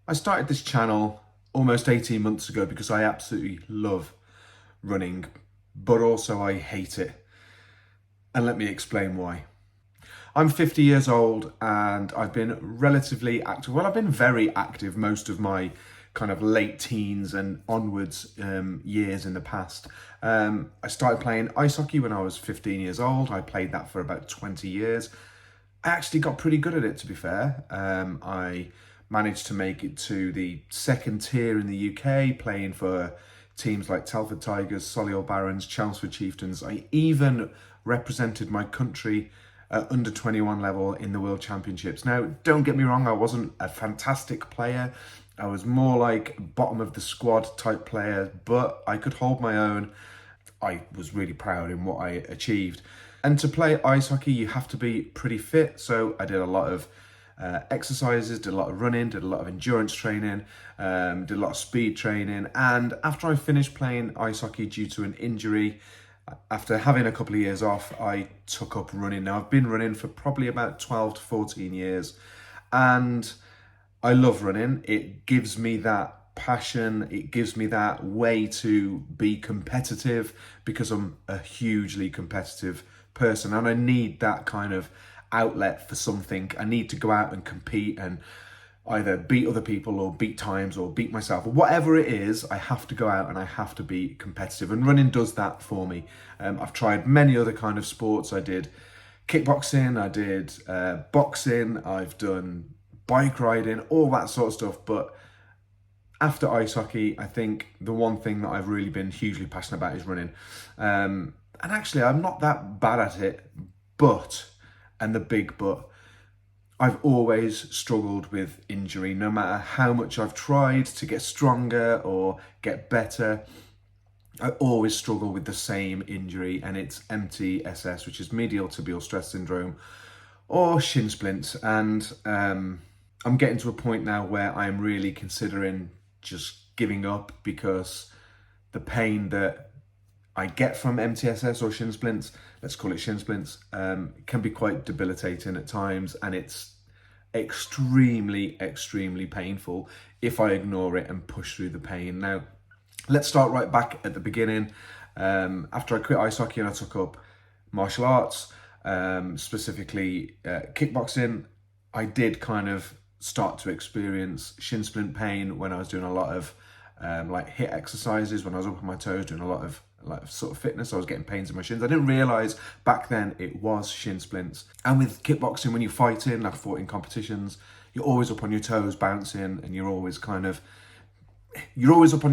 I started this channel almost 18 months ago because I absolutely love running, but also I hate it. And let me explain why. I'm 50 years old and I've been relatively active. Well, I've been very active most of my kind of late teens and onwards years in the past. I started playing ice hockey when I was 15 years old. I played that for about 20 years. I actually got pretty good at it, to be fair. I managed to make it to the second tier in the UK, playing for teams like Telford Tigers, Solihull Barons, Chelmsford Chieftains. I even represented my country at under 21 level in the World Championships. Now, don't get me wrong, I wasn't a fantastic player. I was more like bottom of the squad type player, but I could hold my own. I was really proud in what I achieved. And to play ice hockey, you have to be pretty fit. So I did a lot of exercises, did a lot of running, did a lot of endurance training, did a lot of speed training. And after I finished playing ice hockey due to an injury, after having a couple of years off, I took up running. Now I've been running for probably about 12 to 14 years. And I love running. It gives me that passion. It gives me that way to be competitive because I'm a hugely competitive person and I need that kind of outlet for something. I need to go out and compete and either beat other people or beat times or beat myself or whatever it is. I have to go out and I have to be competitive, and running does that for me. I've tried many other kind of sports. I did kickboxing, I did boxing, I've done bike riding, all that sort of stuff. But after ice hockey, I think the one thing that I've really been hugely passionate about is running. And actually, I'm not that bad at it, but, and the big but, I've always struggled with injury. No matter how much I've tried to get stronger or get better, I always struggle with the same injury, and it's MTSS, which is Medial Tibial Stress Syndrome, or Shin Splints. And I'm getting to a point now where I'm really considering just giving up because the pain that I get from MTSS or Shin Splints, let's call it Shin Splints, can be quite debilitating at times, and it's extremely, extremely painful if I ignore it and push through the pain. Now, let's start right back at the beginning. After I quit ice hockey and I took up martial arts, specifically kickboxing, I did kind of start to experience shin splint pain when I was doing a lot of like hit exercises, when I was up on my toes, doing a lot of like sort of fitness. I was getting pains in my shins. I didn't realise back then it was shin splints. And with kickboxing, when you're fighting, I've fought in competitions, you're always up on your toes bouncing, and you're always up on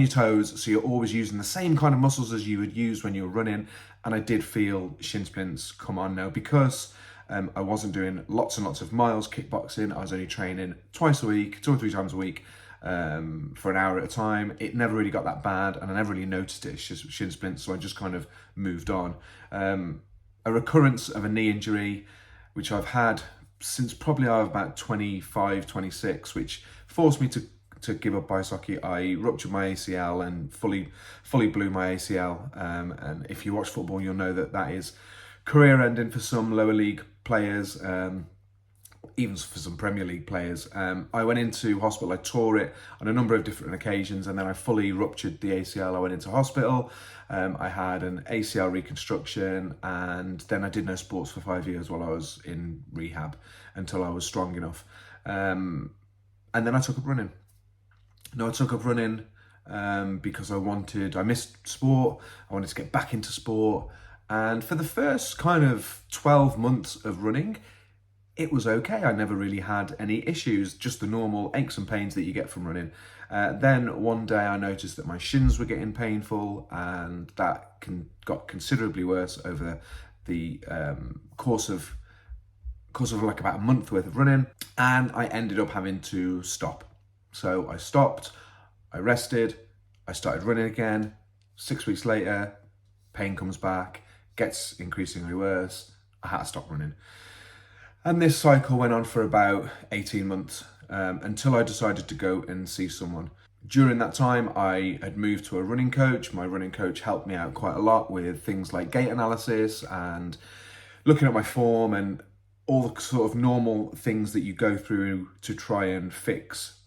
your toes, so you're always using the same kind of muscles as you would use when you're running. And I did feel shin splints come on now because I wasn't doing lots and lots of miles kickboxing. I was only training twice a week, 2 or 3 times a week, for an hour at a time. It never really got that bad, and I never really noticed it as shin splints, so I just kind of moved on. A recurrence of a knee injury, which I've had since probably I was about 25, 26, which forced me to give up ice hockey. I ruptured my ACL and fully blew my ACL. And if you watch football, you'll know that that is career ending for some lower league players, even for some Premier League players. I went into hospital. I tore it on a number of different occasions, and then I fully ruptured the ACL. I went into hospital. I had an ACL reconstruction, and then I did no sports for 5 years while I was in rehab until I was strong enough. And then I took up running. No, I took up running because I missed sport. I wanted to get back into sport. And for the first kind of 12 months of running, it was okay. I never really had any issues, just the normal aches and pains that you get from running. Then one day I noticed that my shins were getting painful, and that got considerably worse over the course of like about a month worth of running, and I ended up having to stop. So I stopped, I rested, I started running again. 6 weeks later, pain comes back, gets increasingly worse. I had to stop running. And this cycle went on for about 18 months until I decided to go and see someone. During that time, I had moved to a running coach. My running coach helped me out quite a lot with things like gait analysis and looking at my form and all the sort of normal things that you go through to try and fix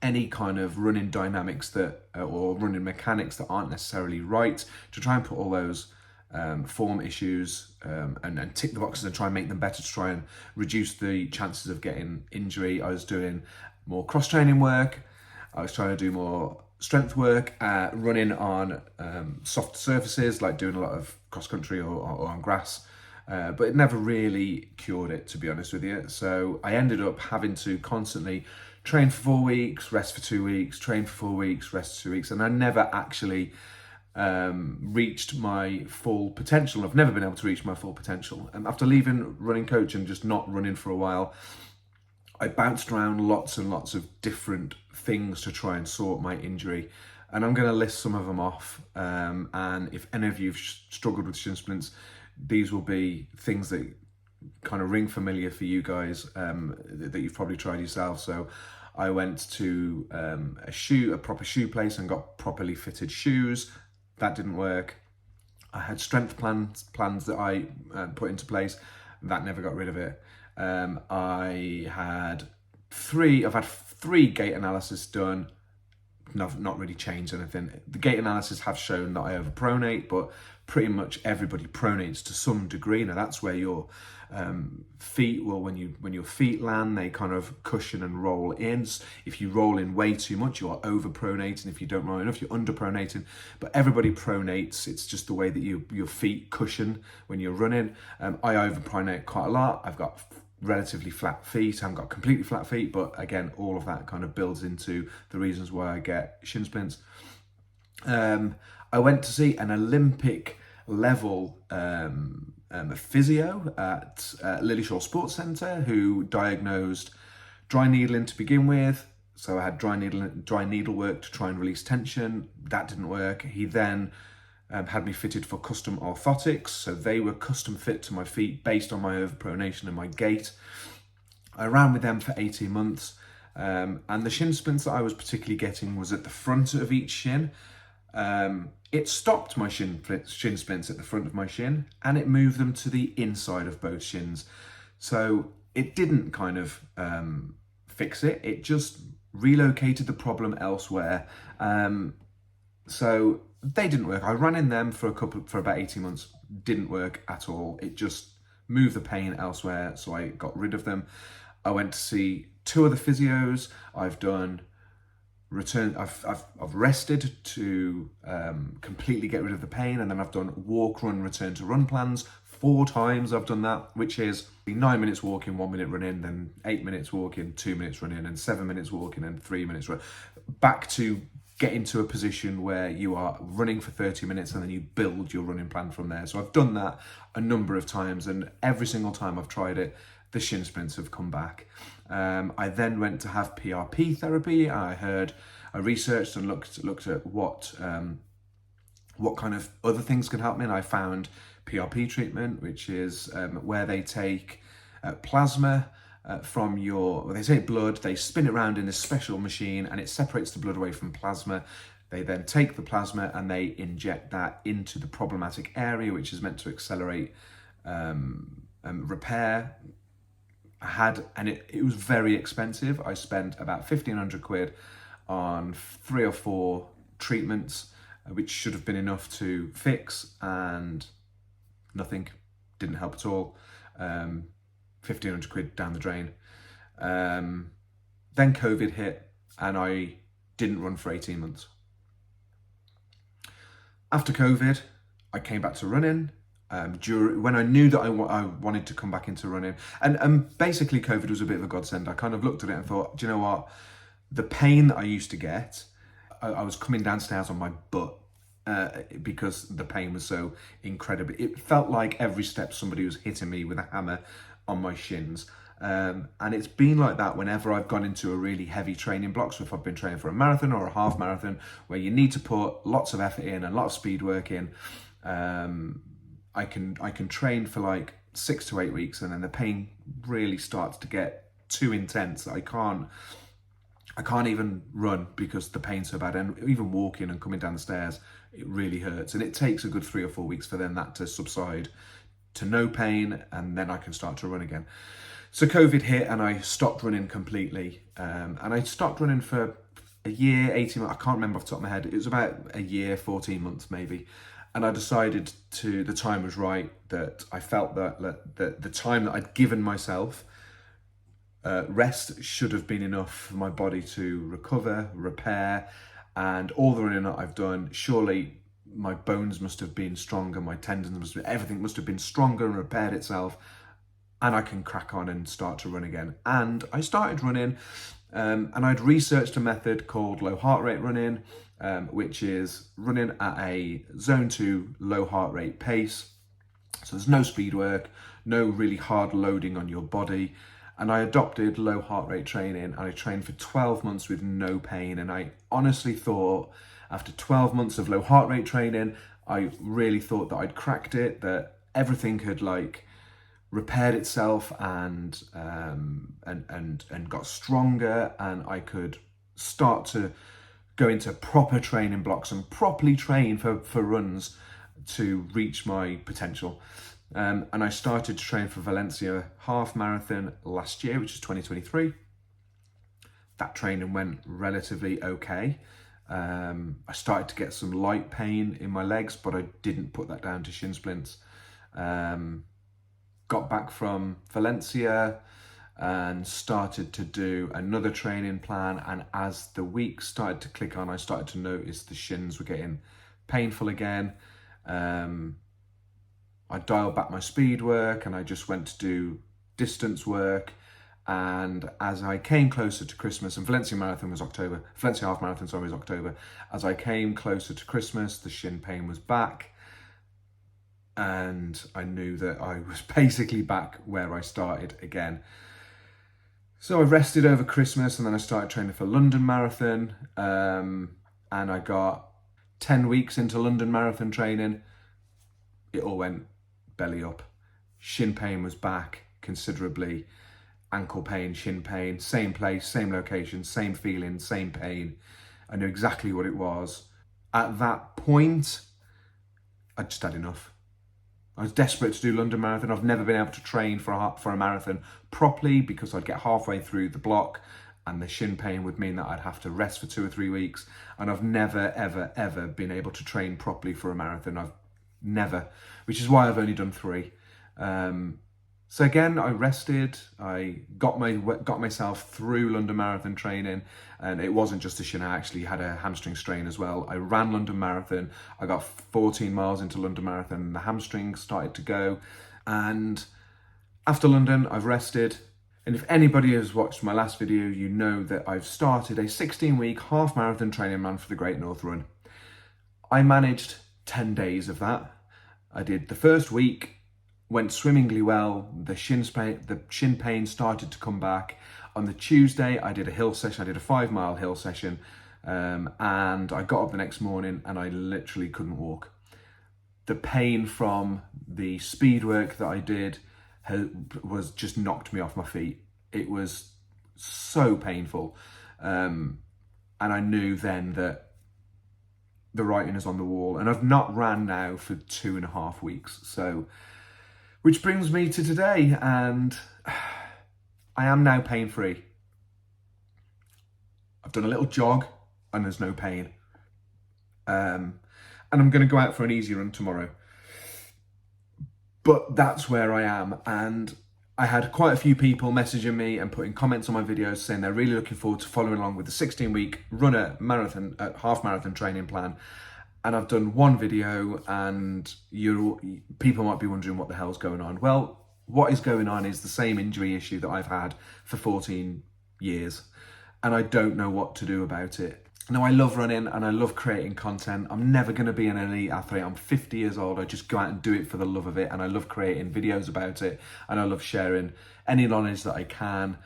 any kind of running dynamics that or running mechanics that aren't necessarily right, to try and put all those form issues and tick the boxes and try and make them better, to try and reduce the chances of getting injury. I was doing more cross-training work. I was trying to do more strength work, running on soft surfaces, like doing a lot of cross-country or on grass. But it never really cured it, to be honest with you. So I ended up having to constantly train for 4 weeks, rest for 2 weeks, train for 4 weeks, rest for 2 weeks. And I never actually reached my full potential. I've never been able to reach my full potential. And after leaving running coach and just not running for a while, I bounced around lots and lots of different things to try and sort my injury. And I'm going to list some of them off. And if any of you have struggled with shin splints, these will be things that kind of ring familiar for you guys, that you've probably tried yourself. So I went to a proper shoe place and got properly fitted shoes. That didn't work. I had strength plans that I put into place. That never got rid of it. I've had three gait analysis done. Not really changed anything. The gait analysis have shown that I overpronate, but pretty much everybody pronates to some degree. Now that's where your feet will, when your feet land, they kind of cushion and roll in. If you roll in way too much, you are overpronating. If you don't roll enough, you're underpronating. But everybody pronates. It's just the way that your feet cushion when you're running. I overpronate quite a lot. I've got relatively flat feet. I haven't got completely flat feet, but again, all of that kind of builds into the reasons why I get shin splints. I went to see an Olympic level physio at Lillishall Sports Centre, who diagnosed dry needling to begin with. So I had dry needle work to try and release tension. That didn't work. He then had me fitted for custom orthotics. So they were custom fit to my feet based on my overpronation and my gait. I ran with them for 18 months. And the shin splints that I was particularly getting was at the front of each shin. It stopped my shin splints at the front of my shin, and it moved them to the inside of both shins. So it didn't kind of fix it. It just relocated the problem elsewhere. So they didn't work. I ran in them for about 18 months. Didn't work at all. It just moved the pain elsewhere. So I got rid of them. I went to see 2 other physios. I've done I've rested to completely get rid of the pain, and then I've done walk, run, return to run plans. 4 times I've done that, which is 9 minutes walking, 1 minute running, then 8 minutes walking, 2 minutes running, and 7 minutes walking and 3 minutes run. Back to get into a position where you are running for 30 minutes and then you build your running plan from there. So I've done that a number of times, and every single time I've tried it, the shin splints have come back. I then went to have PRP therapy. I researched and looked at what kind of other things can help me, and I found PRP treatment, which is where they take plasma from they take blood, they spin it around in this special machine, and it separates the blood away from plasma. They then take the plasma and they inject that into the problematic area, which is meant to accelerate repair. It was very expensive. I spent about 1,500 quid on 3 or 4 treatments, which should have been enough to fix, and nothing, didn't help at all. 1,500 quid down the drain. Then COVID hit and I didn't run for 18 months. After COVID, I came back to running. When I knew that I wanted to come back into running, and basically COVID was a bit of a godsend. I kind of looked at it and thought, do you know what? The pain that I used to get, I was coming downstairs on my butt because the pain was so incredible. It felt like every step somebody was hitting me with a hammer on my shins. And it's been like that whenever I've gone into a really heavy training block. So if I've been training for a marathon or a half marathon, where you need to put lots of effort in and a lot of speed work in, I can train for like 6 to 8 weeks, and then the pain really starts to get too intense. I can't even run because the pain's so bad, and even walking and coming down the stairs, it really hurts. And it takes a good 3 or 4 weeks for then that to subside to no pain, and then I can start to run again. So COVID hit and I stopped running completely. And I stopped running for a year, 18 months, I can't remember off the top of my head. It was about a year, 14 months maybe. And I decided the time was right, that I felt that the time that I'd given myself, rest should have been enough for my body to recover, repair, and all the running that I've done, surely my bones must have been stronger, my tendons must have, everything must have been stronger and repaired itself, and I can crack on and start to run again. And I started running, and I'd researched a method called low heart rate running, which is running at a zone 2 low heart rate pace. So there's no speed work, no really hard loading on your body. And I adopted low heart rate training, and I trained for 12 months with no pain. And I honestly thought, after 12 months of low heart rate training, I really thought that I'd cracked it, that everything had like repaired itself and got stronger, and I could start to go into proper training blocks and properly train for runs to reach my potential. And I started to train for Valencia half marathon last year, which is 2023. That training went relatively okay. I started to get some light pain in my legs, but I didn't put that down to shin splints. Got back from Valencia and started to do another training plan. And as the weeks started to click on, I started to notice the shins were getting painful again. I dialed back my speed work and I just went to do distance work. And as I came closer to Christmas, and Valencia half marathon, was October. As I came closer to Christmas, the shin pain was back. And I knew that I was basically back where I started again. So I rested over Christmas, and then I started training for London Marathon. And I got 10 weeks into London Marathon training. It all went belly up. Shin pain was back considerably. Ankle pain, shin pain, same place, same location, same feeling, same pain. I knew exactly what it was. At that point, I just had enough. I was desperate to do London Marathon. I've never been able to train for a marathon properly because I'd get halfway through the block and the shin pain would mean that I'd have to rest for 2 or 3 weeks. And I've never, ever, ever been able to train properly for a marathon. I've never, which is why I've only done 3. So again, I rested. I got myself through London Marathon training, and it wasn't just a shin. I actually had a hamstring strain as well. I ran London Marathon. I got 14 miles into London Marathon, and the hamstring started to go. And after London, I've rested. And if anybody has watched my last video, you know that I've started a 16-week half marathon training plan for the Great North Run. I managed 10 days of that. I did the first week. Went swimmingly well. The shin pain started to come back. On the Tuesday, I did a hill session. I did a 5-mile hill session, and I got up the next morning and I literally couldn't walk. The pain from the speed work that I did was just knocked me off my feet. It was so painful, and I knew then that the writing is on the wall. And I've not ran now for 2.5 weeks, so. Which brings me to today, and I am now pain-free. I've done a little jog and there's no pain. And I'm going to go out for an easy run tomorrow. But that's where I am, and I had quite a few people messaging me and putting comments on my videos saying they're really looking forward to following along with the 16-week half marathon training plan. And I've done one video, and people might be wondering what the hell's going on. Well, what is going on is the same injury issue that I've had for 14 years, and I don't know what to do about it. Now, I love running and I love creating content. I'm never going to be an elite athlete. I'm 50 years old. I just go out and do it for the love of it, and I love creating videos about it, and I love sharing any knowledge that I can.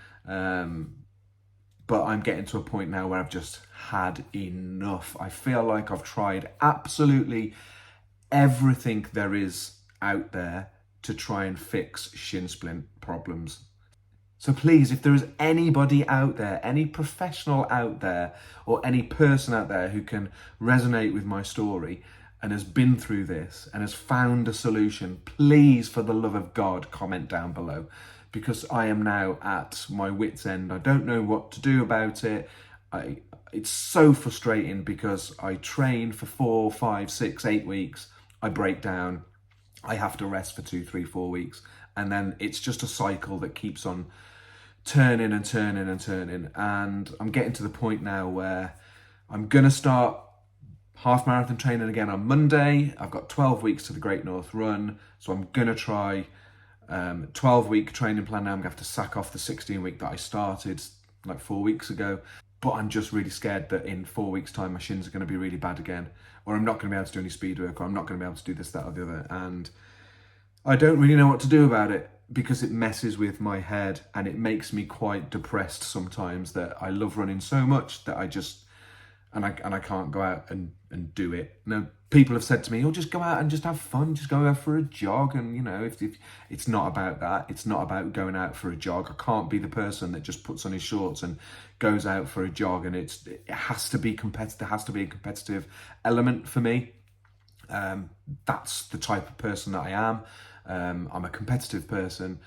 But I'm getting to a point now where I've just had enough. I feel like I've tried absolutely everything there is out there to try and fix shin splint problems. So please, if there is anybody out there, any professional out there, or any person out there who can resonate with my story and has been through this and has found a solution, please, for the love of God, comment down below. Because I am now at my wit's end. I don't know what to do about it. it's so frustrating because I train for 4, 5, 6, 8 weeks. I break down. I have to rest for 2, 3, 4 weeks. And then it's just a cycle that keeps on turning and turning and turning. And I'm getting to the point now where I'm going to start half marathon training again on Monday. I've got 12 weeks to the Great North Run. So I'm going to try 12-week training plan now. I'm going to have to sack off the 16-week that I started like 4 weeks ago. But I'm just really scared that in 4 weeks' time, my shins are going to be really bad again. Or I'm not going to be able to do any speed work, or I'm not going to be able to do this, that, or the other. And I don't really know what to do about it because it messes with my head and it makes me quite depressed sometimes that I love running so much that I just, and I can't go out and do it. Now, people have said to me, oh, just go out and just have fun, just go out for a jog. And, you know, if it's not about that. It's not about going out for a jog. I can't be the person that just puts on his shorts and goes out for a jog. And it has to be competitive. There has to be a competitive element for me. That's the type of person that I am. I'm a competitive person.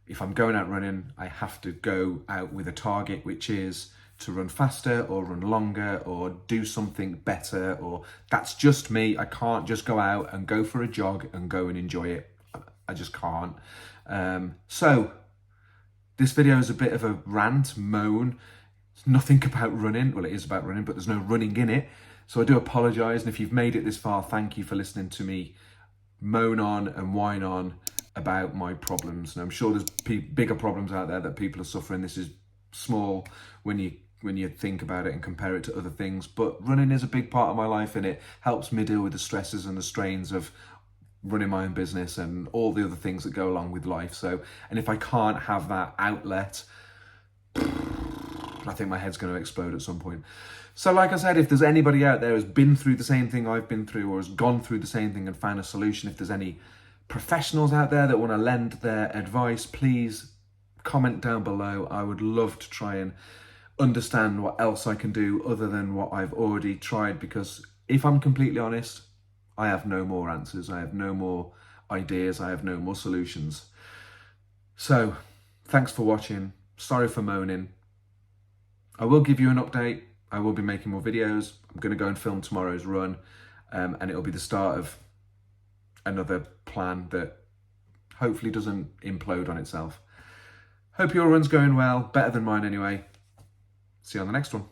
If I'm going out running, I have to go out with a target, which is to run faster or run longer or do something better, or that's just me. I can't just go out and go for a jog and go and enjoy it. I just can't. So this video is a bit of a rant, moan. It's nothing about running. Well, it is about running, but there's no running in it. So I do apologise. And if you've made it this far, thank you for listening to me moan on and whine on about my problems. And I'm sure there's bigger problems out there that people are suffering. This is small when you think about it and compare it to other things, but running is a big part of my life, and it helps me deal with the stresses and the strains of running my own business and all the other things that go along with life. So, and if I can't have that outlet, I think my head's going to explode at some point. So like I said, if there's anybody out there who's been through the same thing I've been through, or has gone through the same thing and found a solution, if there's any professionals out there that want to lend their advice, please comment down below. I would love to try and understand what else I can do other than what I've already tried, because if I'm completely honest, I have no more answers. I have no more ideas. I have no more solutions. So thanks for watching. Sorry for moaning. I will give you an update. I will be making more videos. I'm going to go and film tomorrow's run, and it'll be the start of another plan that hopefully doesn't implode on itself. Hope your run's going well, better than mine anyway. See you on the next one.